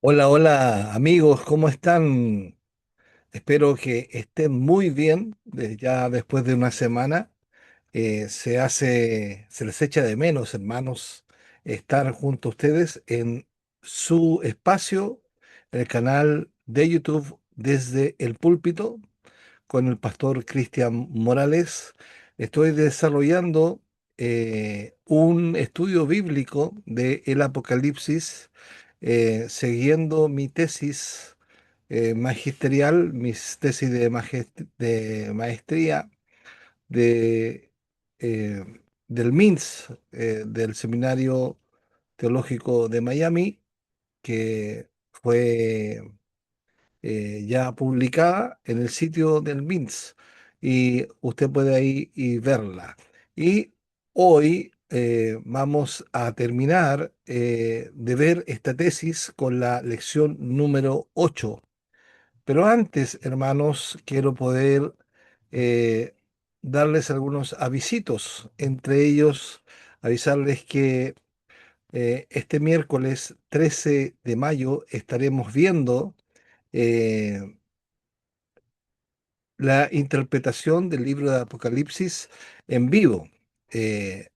Hola, hola amigos, ¿cómo están? Espero que estén muy bien. Ya después de una semana se les echa de menos, hermanos, estar junto a ustedes en su espacio, en el canal de YouTube Desde el Púlpito, con el pastor Cristian Morales. Estoy desarrollando un estudio bíblico de el Apocalipsis, siguiendo mi tesis magisterial, mis tesis de maestría de, eh, del MINS, del Seminario Teológico de Miami, que fue ya publicada en el sitio del MINS y usted puede ahí y verla. Y hoy vamos a terminar de ver esta tesis con la lección número 8. Pero antes, hermanos, quiero poder eh, darles algunos avisitos, entre ellos avisarles que este miércoles 13 de mayo estaremos viendo eh, la interpretación del libro de Apocalipsis en vivo. Eh,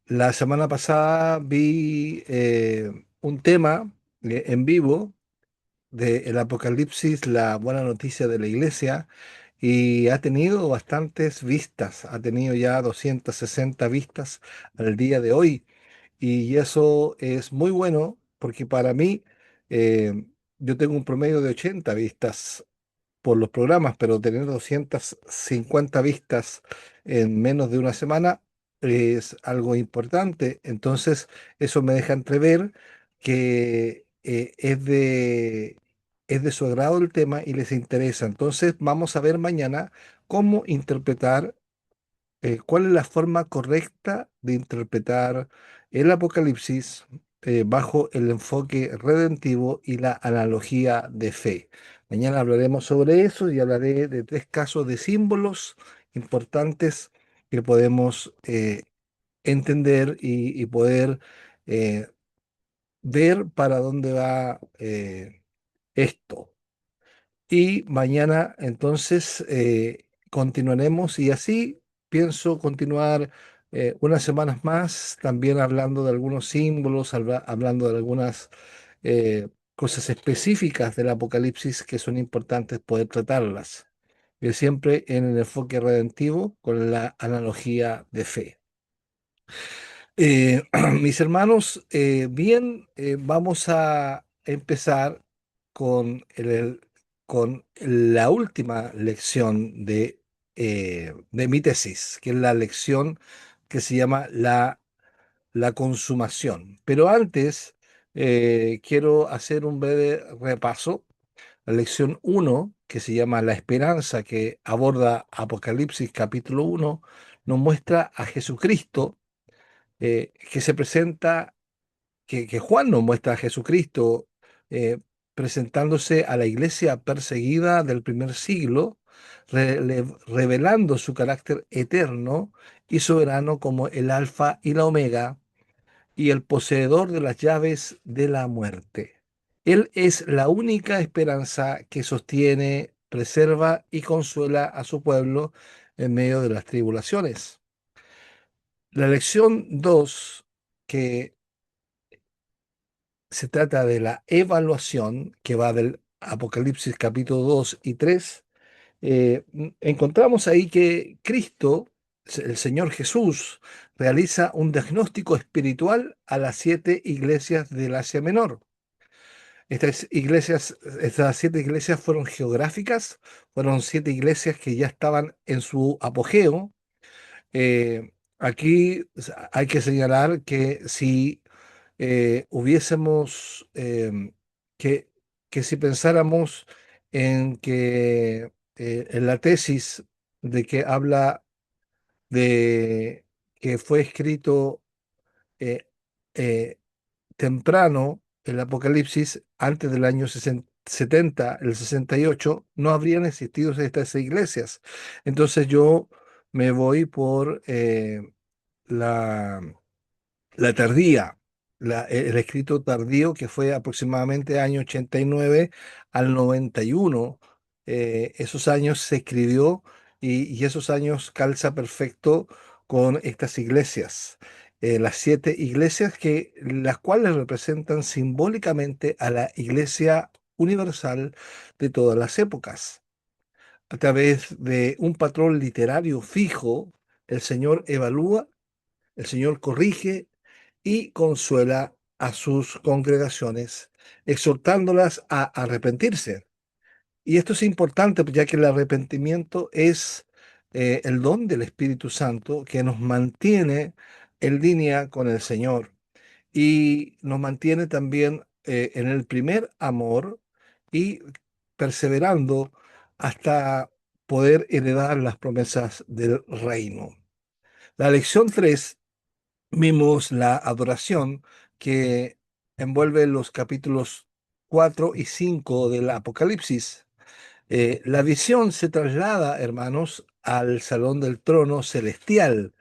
la semana pasada vi un tema en vivo del Apocalipsis, la buena noticia de la iglesia, y ha tenido bastantes vistas, ha tenido ya 260 vistas al día de hoy, y eso es muy bueno porque para mí, eh, yo tengo un promedio de 80 vistas por los programas, pero tener 250 vistas en menos de una semana es algo importante. Entonces, eso me deja entrever que es de su agrado el tema y les interesa. Entonces, vamos a ver mañana cómo interpretar, cuál es la forma correcta de interpretar el Apocalipsis bajo el enfoque redentivo y la analogía de fe. Mañana hablaremos sobre eso y hablaré de tres casos de símbolos importantes que podemos entender y poder eh, ver para dónde va esto. Y mañana entonces continuaremos y así pienso continuar unas semanas más, también hablando de algunos símbolos, hablando de algunas cosas específicas del Apocalipsis que son importantes poder tratarlas, siempre en el enfoque redentivo con la analogía de fe. Mis hermanos, bien, vamos a empezar con, con la última lección de mi tesis, que es la lección que se llama la consumación. Pero antes, quiero hacer un breve repaso. La lección uno, que se llama La esperanza, que aborda Apocalipsis capítulo uno, nos muestra a Jesucristo que se presenta, que Juan nos muestra a Jesucristo presentándose a la iglesia perseguida del primer siglo, revelando su carácter eterno y soberano como el alfa y la omega y el poseedor de las llaves de la muerte. Él es la única esperanza que sostiene, preserva y consuela a su pueblo en medio de las tribulaciones. La lección 2, que se trata de la evaluación, que va del Apocalipsis capítulo 2 y 3, encontramos ahí que Cristo, el Señor Jesús, realiza un diagnóstico espiritual a las siete iglesias del Asia Menor. Estas siete iglesias fueron geográficas, fueron siete iglesias que ya estaban en su apogeo. Aquí hay que señalar que si hubiésemos, que, que si pensáramos en que en la tesis de que habla de que fue escrito eh, eh, temprano el Apocalipsis, antes del año 70, el 68, no habrían existido estas iglesias. Entonces yo me voy por la tardía. el escrito tardío que fue aproximadamente año 89 al 91. Esos años se escribió y esos años calza perfecto con estas iglesias. Las siete iglesias las cuales representan simbólicamente a la iglesia universal de todas las épocas. A través de un patrón literario fijo, el Señor evalúa, el Señor corrige y consuela a sus congregaciones, exhortándolas a arrepentirse. Y esto es importante, ya que el arrepentimiento es el don del Espíritu Santo que nos mantiene en línea con el Señor y nos mantiene también en el primer amor y perseverando hasta poder heredar las promesas del reino. La lección 3 vimos la adoración que envuelve los capítulos 4 y 5 del Apocalipsis. La visión se traslada, hermanos, al salón del trono celestial,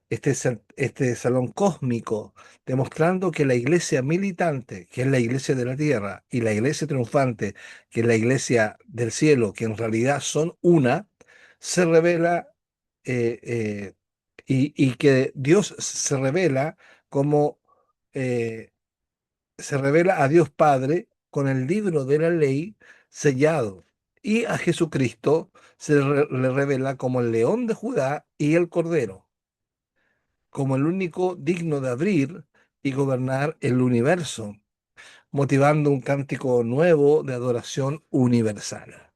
este salón cósmico, demostrando que la iglesia militante, que es la iglesia de la tierra, y la iglesia triunfante, que es la iglesia del cielo, que en realidad son una, se revela y que Dios se revela como eh, se revela a Dios Padre con el libro de la ley sellado y a Jesucristo le revela como el león de Judá y el cordero, como el único digno de abrir y gobernar el universo, motivando un cántico nuevo de adoración universal.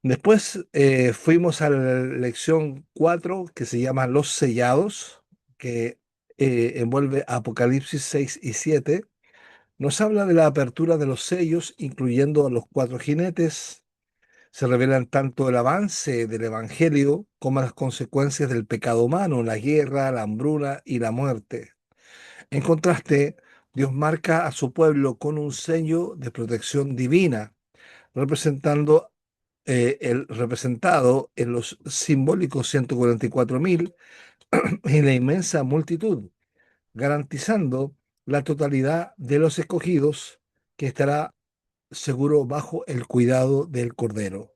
Después fuimos a la lección 4 que se llama Los sellados, que envuelve Apocalipsis 6 y 7. Nos habla de la apertura de los sellos, incluyendo a los cuatro jinetes. Se revelan tanto el avance del Evangelio como las consecuencias del pecado humano, la guerra, la hambruna y la muerte. En contraste, Dios marca a su pueblo con un sello de protección divina, representando representado en los simbólicos 144.000 y la inmensa multitud, garantizando la totalidad de los escogidos que estará seguro bajo el cuidado del Cordero.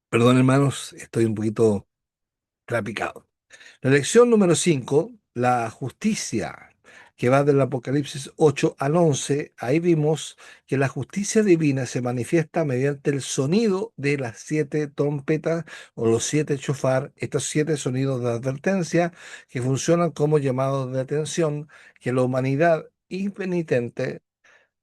Perdón, hermanos, estoy un poquito trapicado. La lección número 5, la justicia, que va del Apocalipsis 8 al 11. Ahí vimos que la justicia divina se manifiesta mediante el sonido de las siete trompetas o los siete chofar, estos siete sonidos de advertencia que funcionan como llamados de atención que la humanidad impenitente,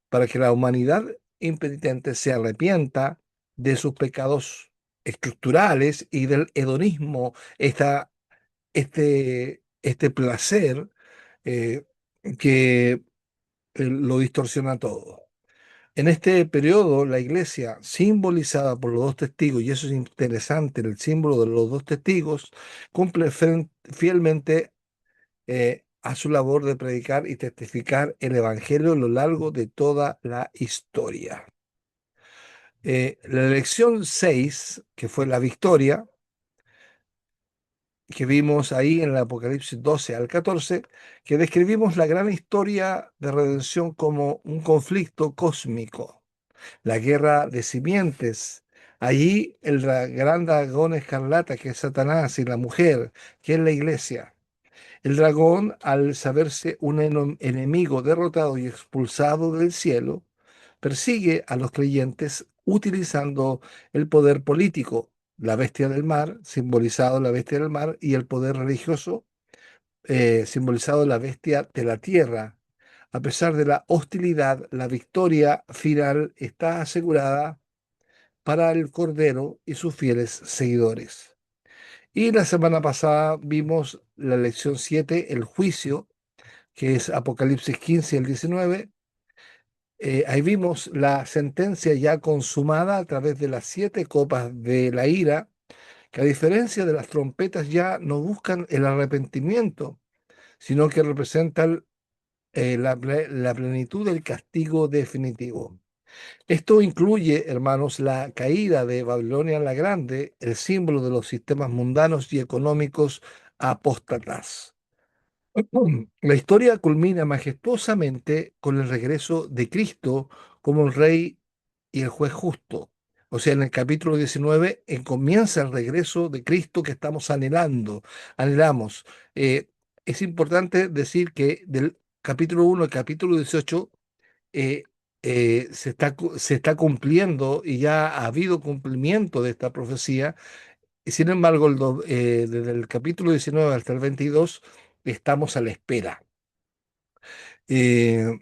para que la humanidad impenitente se arrepienta de sus pecados estructurales y del hedonismo, este placer eh, que lo distorsiona todo. En este periodo, la iglesia, simbolizada por los dos testigos, y eso es interesante, el símbolo de los dos testigos, cumple fielmente a su labor de predicar y testificar el Evangelio a lo largo de toda la historia. La lección 6, que fue la victoria, que vimos ahí en el Apocalipsis 12 al 14, que describimos la gran historia de redención como un conflicto cósmico, la guerra de simientes. Allí el gran dragón escarlata, que es Satanás, y la mujer, que es la iglesia. El dragón, al saberse un enemigo derrotado y expulsado del cielo, persigue a los creyentes utilizando el poder político, la bestia del mar, simbolizado la bestia del mar, y el poder religioso, simbolizado la bestia de la tierra. A pesar de la hostilidad, la victoria final está asegurada para el Cordero y sus fieles seguidores. Y la semana pasada vimos la lección 7, el juicio, que es Apocalipsis 15 al 19. Ahí vimos la sentencia ya consumada a través de las siete copas de la ira, que a diferencia de las trompetas ya no buscan el arrepentimiento, sino que representan la plenitud del castigo definitivo. Esto incluye, hermanos, la caída de Babilonia la Grande, el símbolo de los sistemas mundanos y económicos apóstatas. La historia culmina majestuosamente con el regreso de Cristo como el Rey y el juez justo. O sea, en el capítulo 19 comienza el regreso de Cristo que estamos anhelamos. Eh, es importante decir que del capítulo 1 al capítulo 18 eh, se está cumpliendo y ya ha habido cumplimiento de esta profecía. Y sin embargo, desde el capítulo 19 hasta el 22 estamos a la espera. Eh,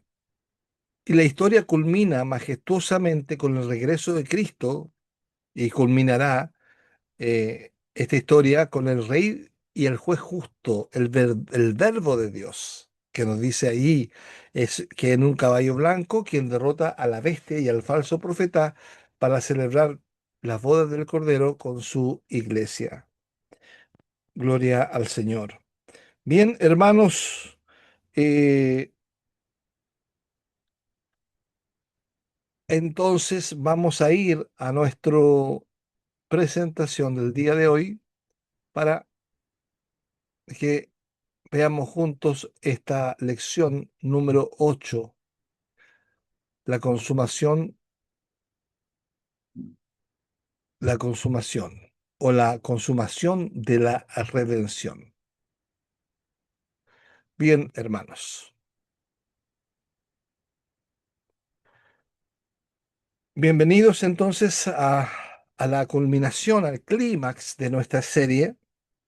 y la historia culmina majestuosamente con el regreso de Cristo y culminará esta historia con el rey y el juez justo, el verbo de Dios, que nos dice ahí, es que en un caballo blanco quien derrota a la bestia y al falso profeta para celebrar las bodas del Cordero con su iglesia. Gloria al Señor. Bien, hermanos, eh, entonces vamos a ir a nuestra presentación del día de hoy para que veamos juntos esta lección número 8, la consumación, la consumación o la consumación de la redención. Bien, hermanos, bienvenidos entonces a la culminación, al clímax de nuestra serie,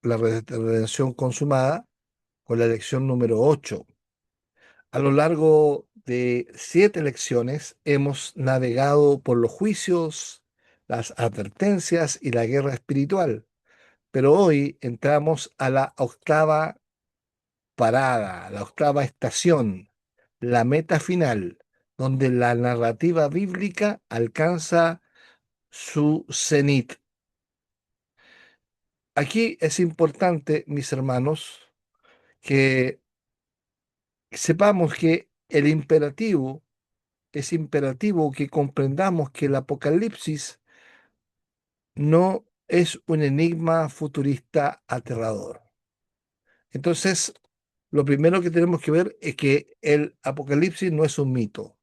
la redención consumada, con la lección número 8. A lo largo de 7 lecciones hemos navegado por los juicios, las advertencias y la guerra espiritual, pero hoy entramos a la octava parada, la octava estación, la meta final, donde la narrativa bíblica alcanza su cenit. Aquí es importante, mis hermanos, que sepamos que el imperativo es imperativo que comprendamos que el Apocalipsis no es un enigma futurista aterrador. Entonces, lo primero que tenemos que ver es que el Apocalipsis no es un mito.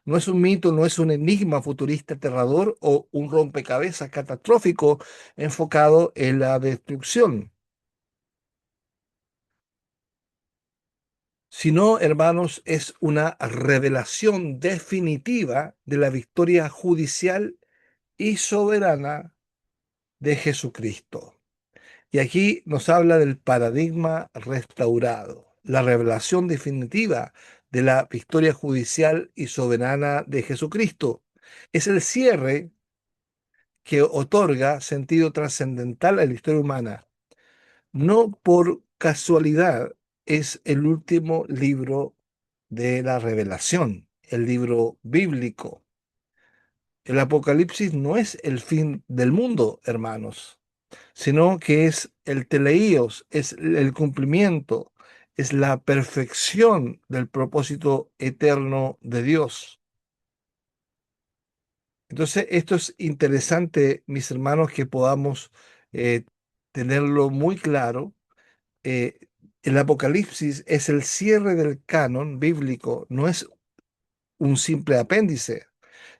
No es un mito, no es un enigma futurista aterrador o un rompecabezas catastrófico enfocado en la destrucción, sino, hermanos, es una revelación definitiva de la victoria judicial y soberana de Jesucristo. Y aquí nos habla del paradigma restaurado, la revelación definitiva de la victoria judicial y soberana de Jesucristo. Es el cierre que otorga sentido trascendental a la historia humana. No por casualidad es el último libro de la revelación, el libro bíblico. El Apocalipsis no es el fin del mundo, hermanos, sino que es el teleíos, es el cumplimiento, es la perfección del propósito eterno de Dios. Entonces, esto es interesante, mis hermanos, que podamos eh, tenerlo muy claro. Eh, el Apocalipsis es el cierre del canon bíblico, no es un simple apéndice,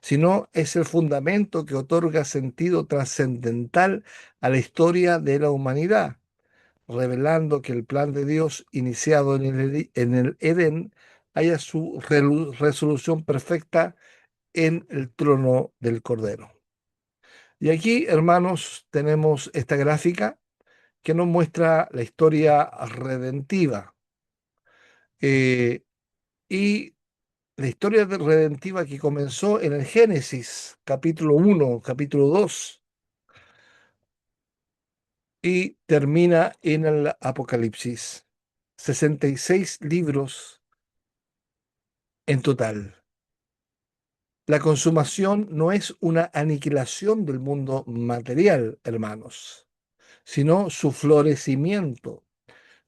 sino es el fundamento que otorga sentido trascendental a la historia de la humanidad, revelando que el plan de Dios iniciado en el Edén haya su resolución perfecta en el trono del Cordero. Y aquí, hermanos, tenemos esta gráfica que nos muestra la historia redentiva. Y la historia redentiva que comenzó en el Génesis, capítulo 1, capítulo 2, y termina en el Apocalipsis. 66 libros en total. La consumación no es una aniquilación del mundo material, hermanos, sino su florecimiento.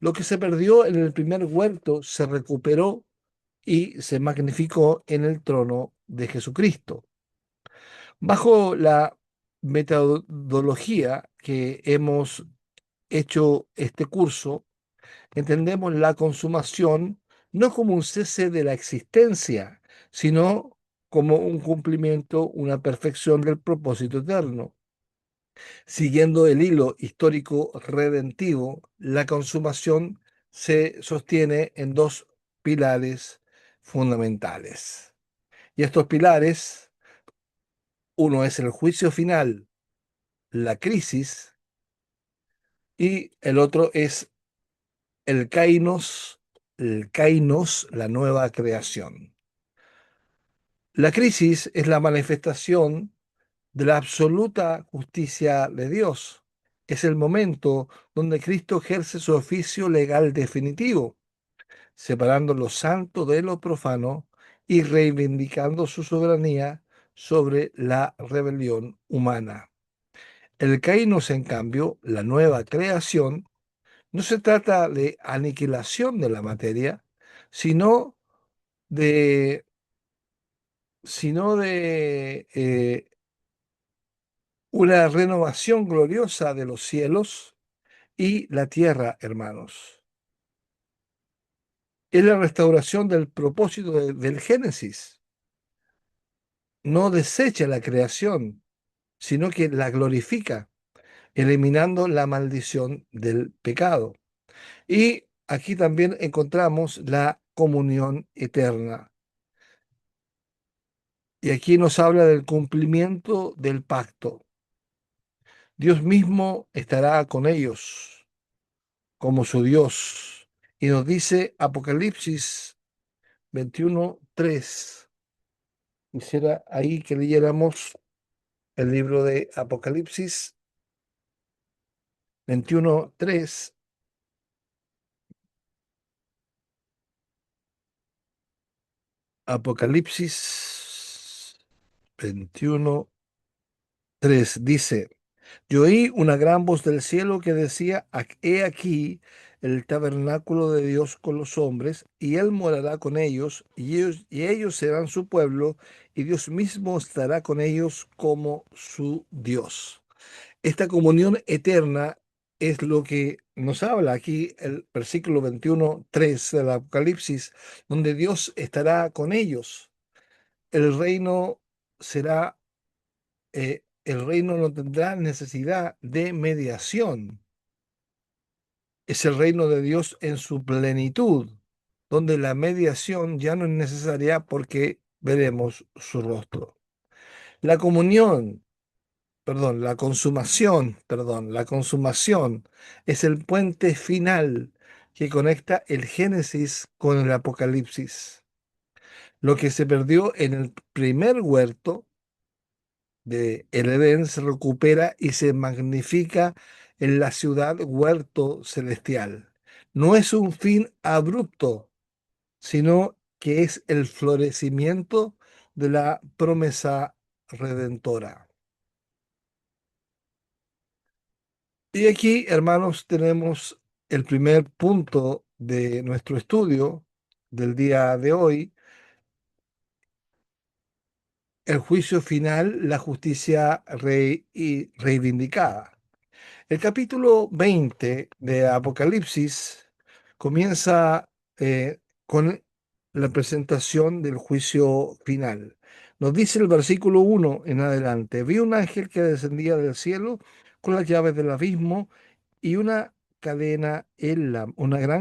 Lo que se perdió en el primer huerto se recuperó y se magnificó en el trono de Jesucristo. Bajo la metodología que hemos hecho este curso, entendemos la consumación no como un cese de la existencia, sino como un cumplimiento, una perfección del propósito eterno. Siguiendo el hilo histórico redentivo, la consumación se sostiene en dos pilares fundamentales. Y estos pilares, uno es el juicio final, la crisis, y el otro es el kainos, la nueva creación. La crisis es la manifestación de la absoluta justicia de Dios. Es el momento donde Cristo ejerce su oficio legal definitivo, separando lo santo de lo profano y reivindicando su soberanía sobre la rebelión humana. El Kainos, en cambio, la nueva creación, no se trata de aniquilación de la materia, sino de, sino de una renovación gloriosa de los cielos y la tierra, hermanos. Es la restauración del propósito del Génesis. No desecha la creación, sino que la glorifica, eliminando la maldición del pecado. Y aquí también encontramos la comunión eterna. Y aquí nos habla del cumplimiento del pacto. Dios mismo estará con ellos como su Dios. Y nos dice Apocalipsis 21:3. Quisiera ahí que leyéramos el libro de Apocalipsis 21:3. Apocalipsis 21:3 dice: Yo oí una gran voz del cielo que decía: He aquí el tabernáculo de Dios con los hombres, y él morará con ellos, y ellos serán su pueblo, y Dios mismo estará con ellos como su Dios. Esta comunión eterna es lo que nos habla aquí el versículo 21:3 del Apocalipsis, donde Dios estará con ellos. El reino será, el reino no tendrá necesidad de mediación. Es el reino de Dios en su plenitud, donde la mediación ya no es necesaria porque veremos su rostro. La comunión, la consumación es el puente final que conecta el Génesis con el Apocalipsis. Lo que se perdió en el primer huerto de el Edén se recupera y se magnifica en la ciudad huerto celestial. No es un fin abrupto, sino que es el florecimiento de la promesa redentora. Y aquí, hermanos, tenemos el primer punto de nuestro estudio del día de hoy, el juicio final, la justicia reivindicada. El capítulo 20 de Apocalipsis comienza con la presentación del juicio final. Nos dice el versículo 1 en adelante: Vi un ángel que descendía del cielo con las llaves del abismo y una gran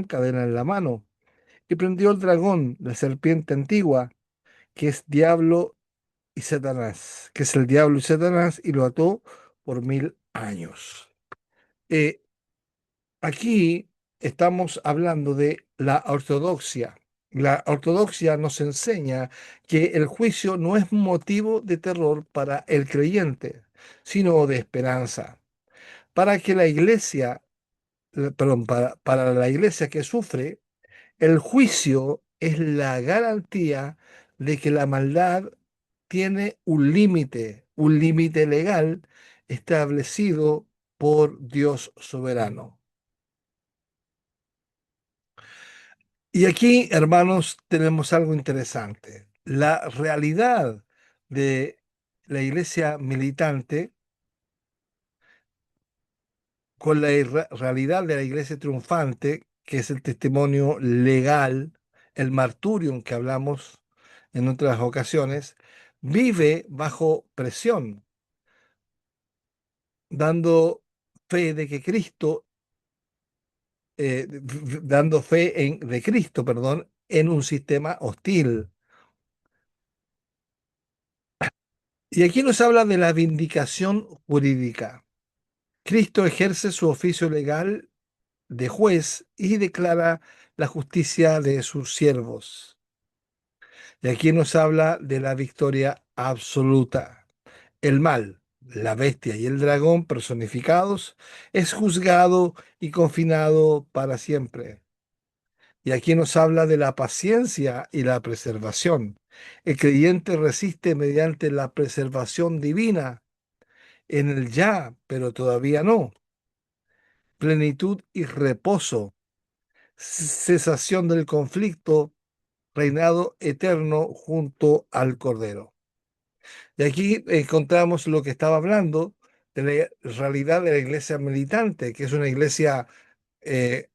cadena en la mano, y prendió el dragón, la serpiente antigua, que es diablo y Satanás, que es el diablo y Satanás, y lo ató por 1000 años. Eh, Aquí estamos hablando de la ortodoxia. La ortodoxia nos enseña que el juicio no es motivo de terror para el creyente, sino de esperanza. Para que la iglesia, perdón, para la iglesia que sufre, el juicio es la garantía de que la maldad tiene un límite legal establecido por Dios soberano. Y aquí, hermanos, tenemos algo interesante. La realidad de la iglesia militante con la realidad de la iglesia triunfante que es el testimonio legal, el marturium que hablamos en otras ocasiones, vive bajo presión, dando fe de que Cristo, dando fe de Cristo, perdón, en un sistema hostil. Y aquí nos habla de la vindicación jurídica. Cristo ejerce su oficio legal de juez y declara la justicia de sus siervos. Y aquí nos habla de la victoria absoluta. El mal, la bestia y el dragón personificados, es juzgado y confinado para siempre. Y aquí nos habla de la paciencia y la preservación. El creyente resiste mediante la preservación divina en el ya, pero todavía no. Plenitud y reposo, cesación del conflicto, reinado eterno junto al Cordero. Y aquí encontramos lo que estaba hablando de la realidad de la iglesia militante, que es una iglesia eh,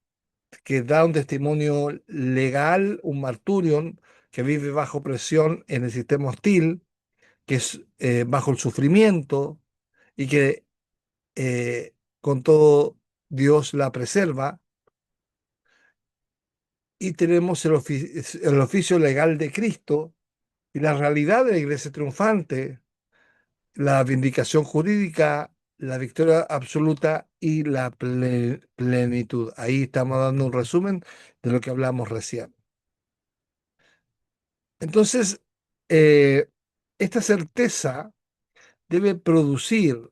que da un testimonio legal, un marturion, que vive bajo presión en el sistema hostil, que es bajo el sufrimiento y que con todo Dios la preserva. Y tenemos el oficio legal de Cristo y la realidad de la iglesia triunfante, la vindicación jurídica, la victoria absoluta y la plenitud. Ahí estamos dando un resumen de lo que hablamos recién. Entonces, eh, esta certeza debe producir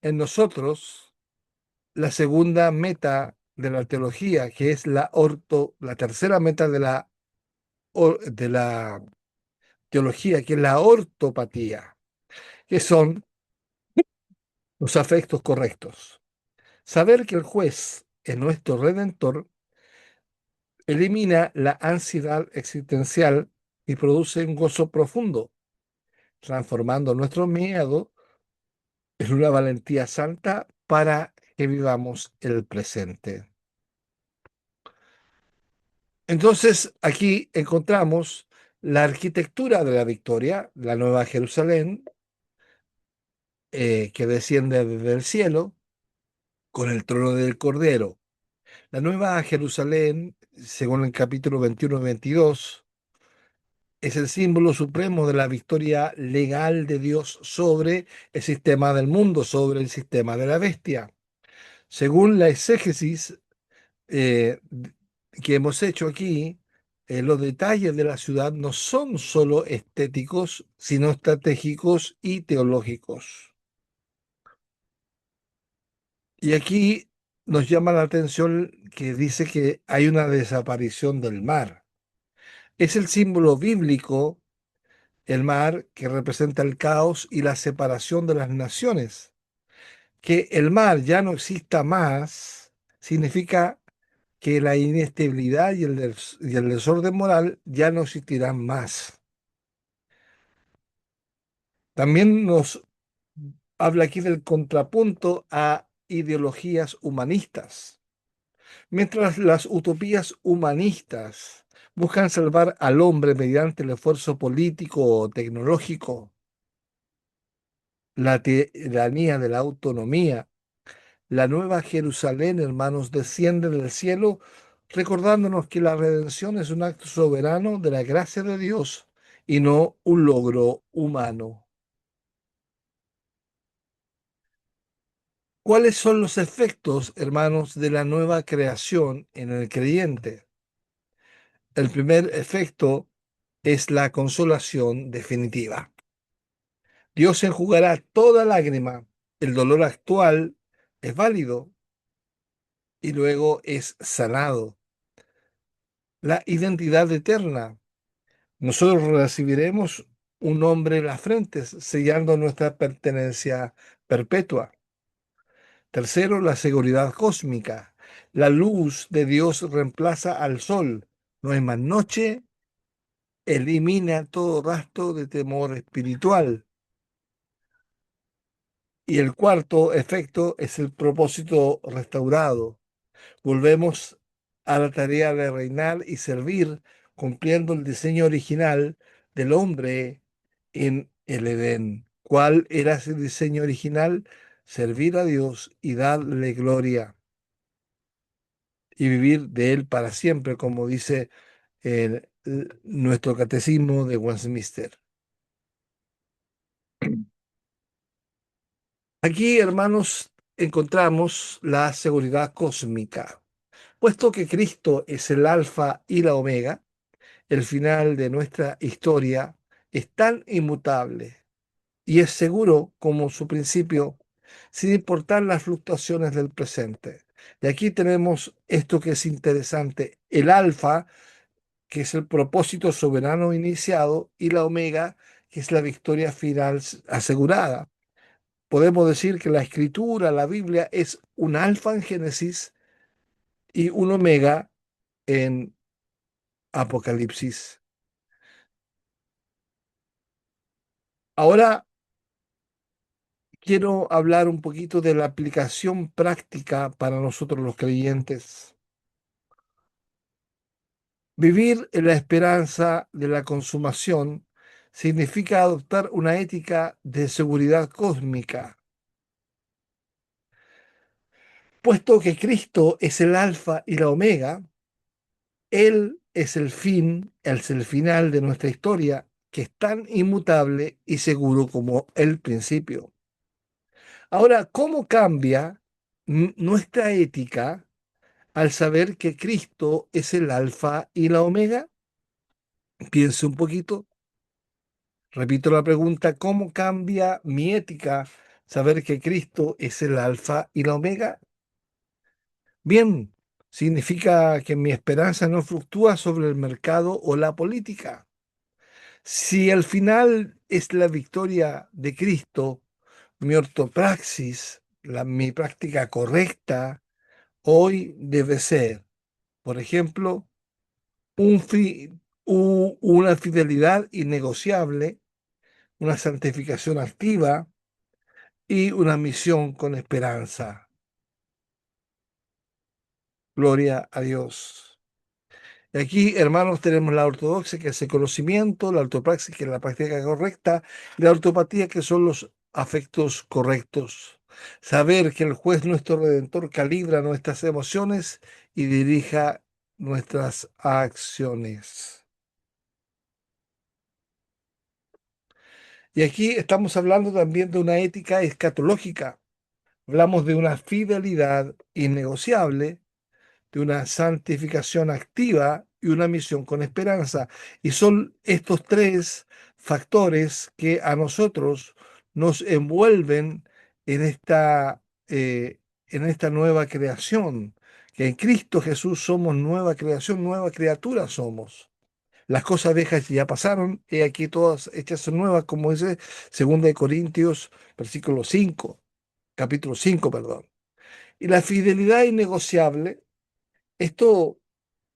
en nosotros la segunda meta de la teología, que es la tercera meta de la teología, que es la ortopatía, que son los afectos correctos. Saber que el juez es nuestro redentor elimina la ansiedad existencial y produce un gozo profundo, transformando nuestro miedo en una valentía santa para que vivamos el presente. Entonces, aquí encontramos la arquitectura de la victoria, la Nueva Jerusalén, que desciende desde el cielo con el trono del Cordero. La Nueva Jerusalén, según el capítulo 21 y 22, es el símbolo supremo de la victoria legal de Dios sobre el sistema del mundo, sobre el sistema de la bestia. Según la exégesis eh, que hemos hecho aquí, los detalles de la ciudad no son solo estéticos, sino estratégicos y teológicos. Y aquí nos llama la atención que dice que hay una desaparición del mar. Es el símbolo bíblico, el mar, que representa el caos y la separación de las naciones. Que el mar ya no exista más significa que la inestabilidad y el desorden moral ya no existirán más. También nos habla aquí del contrapunto a ideologías humanistas. Mientras las utopías humanistas buscan salvar al hombre mediante el esfuerzo político o tecnológico, la tiranía de la autonomía, la nueva Jerusalén, hermanos, desciende del cielo, recordándonos que la redención es un acto soberano de la gracia de Dios y no un logro humano. ¿Cuáles son los efectos, hermanos, de la nueva creación en el creyente? El primer efecto es la consolación definitiva. Dios enjugará toda lágrima. El dolor actual es válido y luego es sanado. La identidad eterna. Nosotros recibiremos un nombre en las frentes, sellando nuestra pertenencia perpetua. Tercero, la seguridad cósmica. La luz de Dios reemplaza al sol. No hay más noche, elimina todo rastro de temor espiritual. Y el cuarto efecto es el propósito restaurado. Volvemos a la tarea de reinar y servir, cumpliendo el diseño original del hombre en el Edén. ¿Cuál era ese diseño original? Servir a Dios y darle gloria y vivir de Él para siempre, como dice nuestro catecismo de Westminster. Aquí, hermanos, encontramos la seguridad cósmica. Puesto que Cristo es el alfa y la omega, el final de nuestra historia es tan inmutable y es seguro como su principio, sin importar las fluctuaciones del presente. Y aquí tenemos esto que es interesante, el alfa, que es el propósito soberano iniciado, y la omega, que es la victoria final asegurada. Podemos decir que la escritura, la Biblia, es un alfa en Génesis y un omega en Apocalipsis. Ahora quiero hablar un poquito de la aplicación práctica para nosotros los creyentes. Vivir en la esperanza de la consumación significa adoptar una ética de seguridad cósmica. Puesto que Cristo es el alfa y la omega, Él es el fin, es el final de nuestra historia, que es tan inmutable y seguro como el principio. Ahora, ¿cómo cambia nuestra ética al saber que Cristo es el alfa y la omega? Piense un poquito. Repito la pregunta, ¿cómo cambia mi ética saber que Cristo es el alfa y la omega? Bien, significa que mi esperanza no fluctúa sobre el mercado o la política. Si al final es la victoria de Cristo, mi ortopraxis, mi práctica correcta, hoy debe ser, por ejemplo, una fidelidad innegociable, una santificación activa y una misión con esperanza. Gloria a Dios. Y aquí, hermanos, tenemos la ortodoxia, que es el conocimiento, la ortopraxis, que es la práctica correcta, y la ortopatía, que son los afectos correctos. Saber que el juez, nuestro redentor, calibra nuestras emociones y dirija nuestras acciones. Y aquí estamos hablando también de una ética escatológica. Hablamos de una fidelidad innegociable, de una santificación activa y una misión con esperanza. Y son estos tres factores que a nosotros nos envuelven en esta nueva creación, que en Cristo Jesús somos nueva creación, nueva criatura somos. Las cosas viejas ya pasaron, y aquí todas hechas son nuevas, como dice 2 Corintios, versículo 5, capítulo 5, perdón. Y la fidelidad innegociable, esto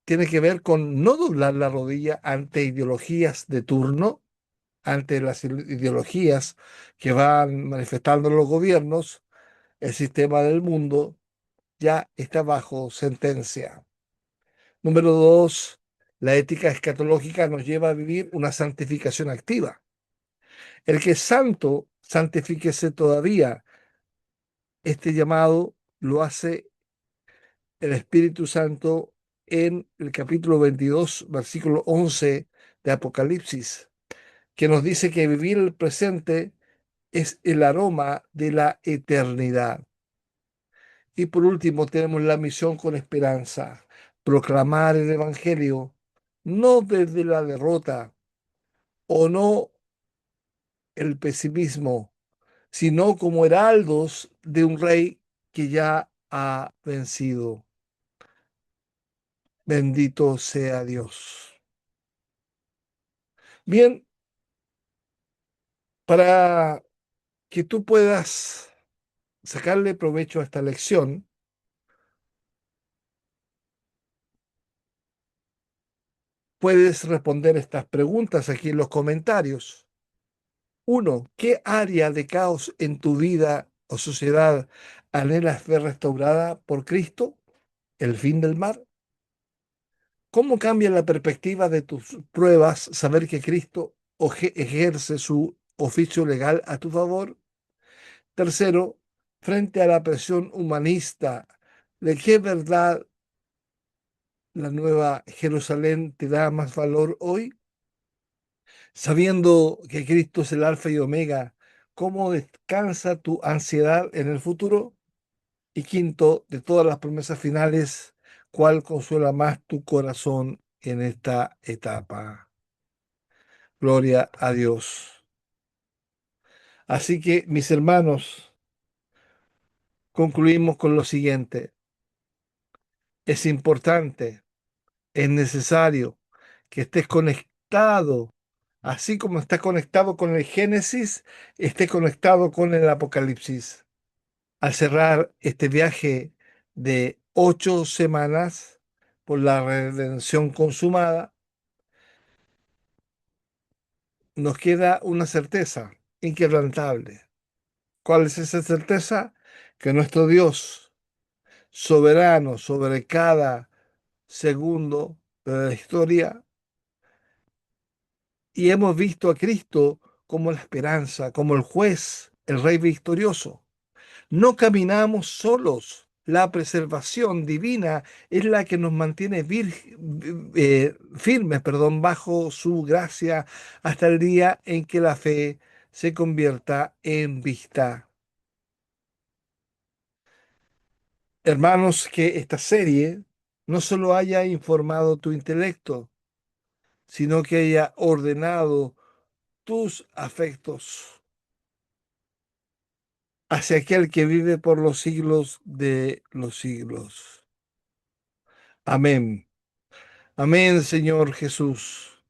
tiene que ver con no doblar la rodilla ante ideologías de turno, ante las ideologías que van manifestando los gobiernos. El sistema del mundo ya está bajo sentencia. Número dos, la ética escatológica nos lleva a vivir una santificación activa. El que es santo, santifíquese todavía. Este llamado lo hace el Espíritu Santo en el capítulo 22, versículo 11 de Apocalipsis, que nos dice que vivir el presente es el aroma de la eternidad. Y por último, tenemos la misión con esperanza, proclamar el Evangelio, no desde la derrota o no el pesimismo, sino como heraldos de un rey que ya ha vencido. Bendito sea Dios. Bien, para que tú puedas sacarle provecho a esta lección, puedes responder estas preguntas aquí en los comentarios. Uno, ¿qué área de caos en tu vida o sociedad anhelas ver restaurada por Cristo? ¿El fin del mar? ¿Cómo cambia la perspectiva de tus pruebas saber que Cristo ejerce su oficio legal a tu favor? Tercero, frente a la presión humanista, ¿de qué verdad la nueva Jerusalén te da más valor hoy? Sabiendo que Cristo es el alfa y omega, ¿cómo descansa tu ansiedad en el futuro? Y quinto, de todas las promesas finales, ¿cuál consuela más tu corazón en esta etapa? Gloria a Dios. Así que, mis hermanos, concluimos con lo siguiente. Es importante, es necesario que estés conectado, así como estás conectado con el Génesis, estés conectado con el Apocalipsis. Al cerrar este viaje de 8 semanas por la redención consumada, nos queda una certeza inquebrantable. ¿Cuál es esa certeza? Que nuestro Dios, soberano sobre cada segundo de la historia, y hemos visto a Cristo como la esperanza, como el juez, el rey victorioso. No caminamos solos. La preservación divina es la que nos mantiene firmes, perdón, bajo su gracia hasta el día en que la fe se convierta en vista. Hermanos, que esta serie no solo haya informado tu intelecto, sino que haya ordenado tus afectos hacia aquel que vive por los siglos de los siglos. Amén. Amén, Señor Jesús.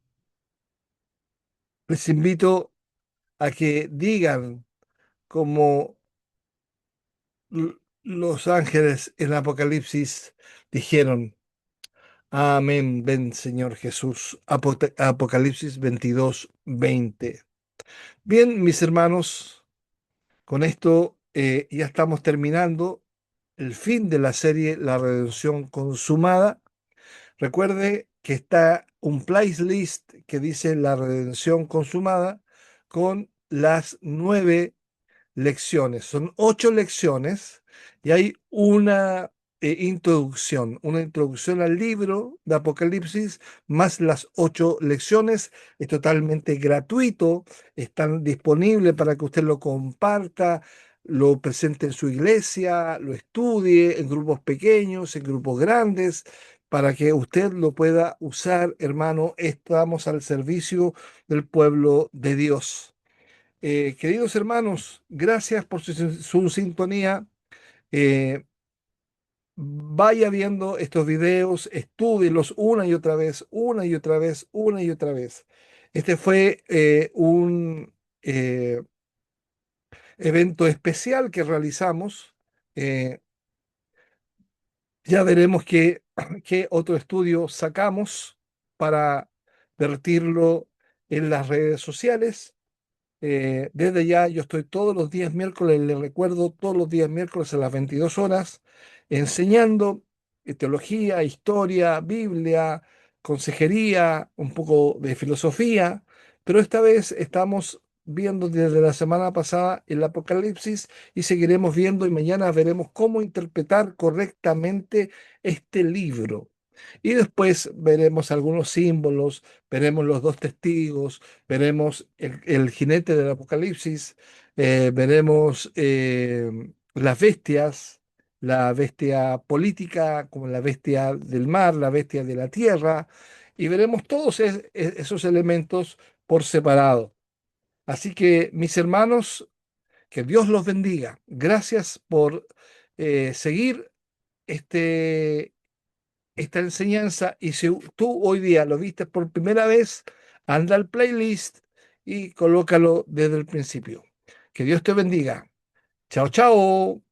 Les invito a que digan como los ángeles en Apocalipsis dijeron, amén, ven, Señor Jesús. Apocalipsis 22:20. Bien, mis hermanos, con esto ya estamos terminando el fin de la serie La Redención Consumada. Recuerde que está un playlist que dice La Redención Consumada con las 9 lecciones. Son 8 lecciones y hay una introducción al libro de Apocalipsis, más las 8 lecciones. Es totalmente gratuito, están disponibles para que usted lo comparta, lo presente en su iglesia, lo estudie en grupos pequeños, en grupos grandes. Para que usted lo pueda usar, hermano, estamos al servicio del pueblo de Dios. Queridos hermanos, gracias por su sintonía. Eh, Vaya viendo estos videos, estúdielos una y otra vez, una y otra vez, una y otra vez. Este fue un evento especial que realizamos. Eh, ya veremos qué otro estudio sacamos para vertirlo en las redes sociales. Desde ya yo estoy todos los días miércoles, les recuerdo, todos los días miércoles a las 22 horas, enseñando teología, historia, Biblia, consejería, un poco de filosofía, pero esta vez estamos viendo desde la semana pasada el Apocalipsis y seguiremos viendo y mañana veremos cómo interpretar correctamente este libro. Y después veremos algunos símbolos, veremos los dos testigos, veremos el jinete del Apocalipsis, veremos las bestias, la bestia política como la bestia del mar, la bestia de la tierra, y veremos todos esos elementos por separado. Así que, mis hermanos, que Dios los bendiga. Gracias por seguir este esta enseñanza, y si tú hoy día lo viste por primera vez, anda al playlist y colócalo desde el principio. Que Dios te bendiga. Chao, chao.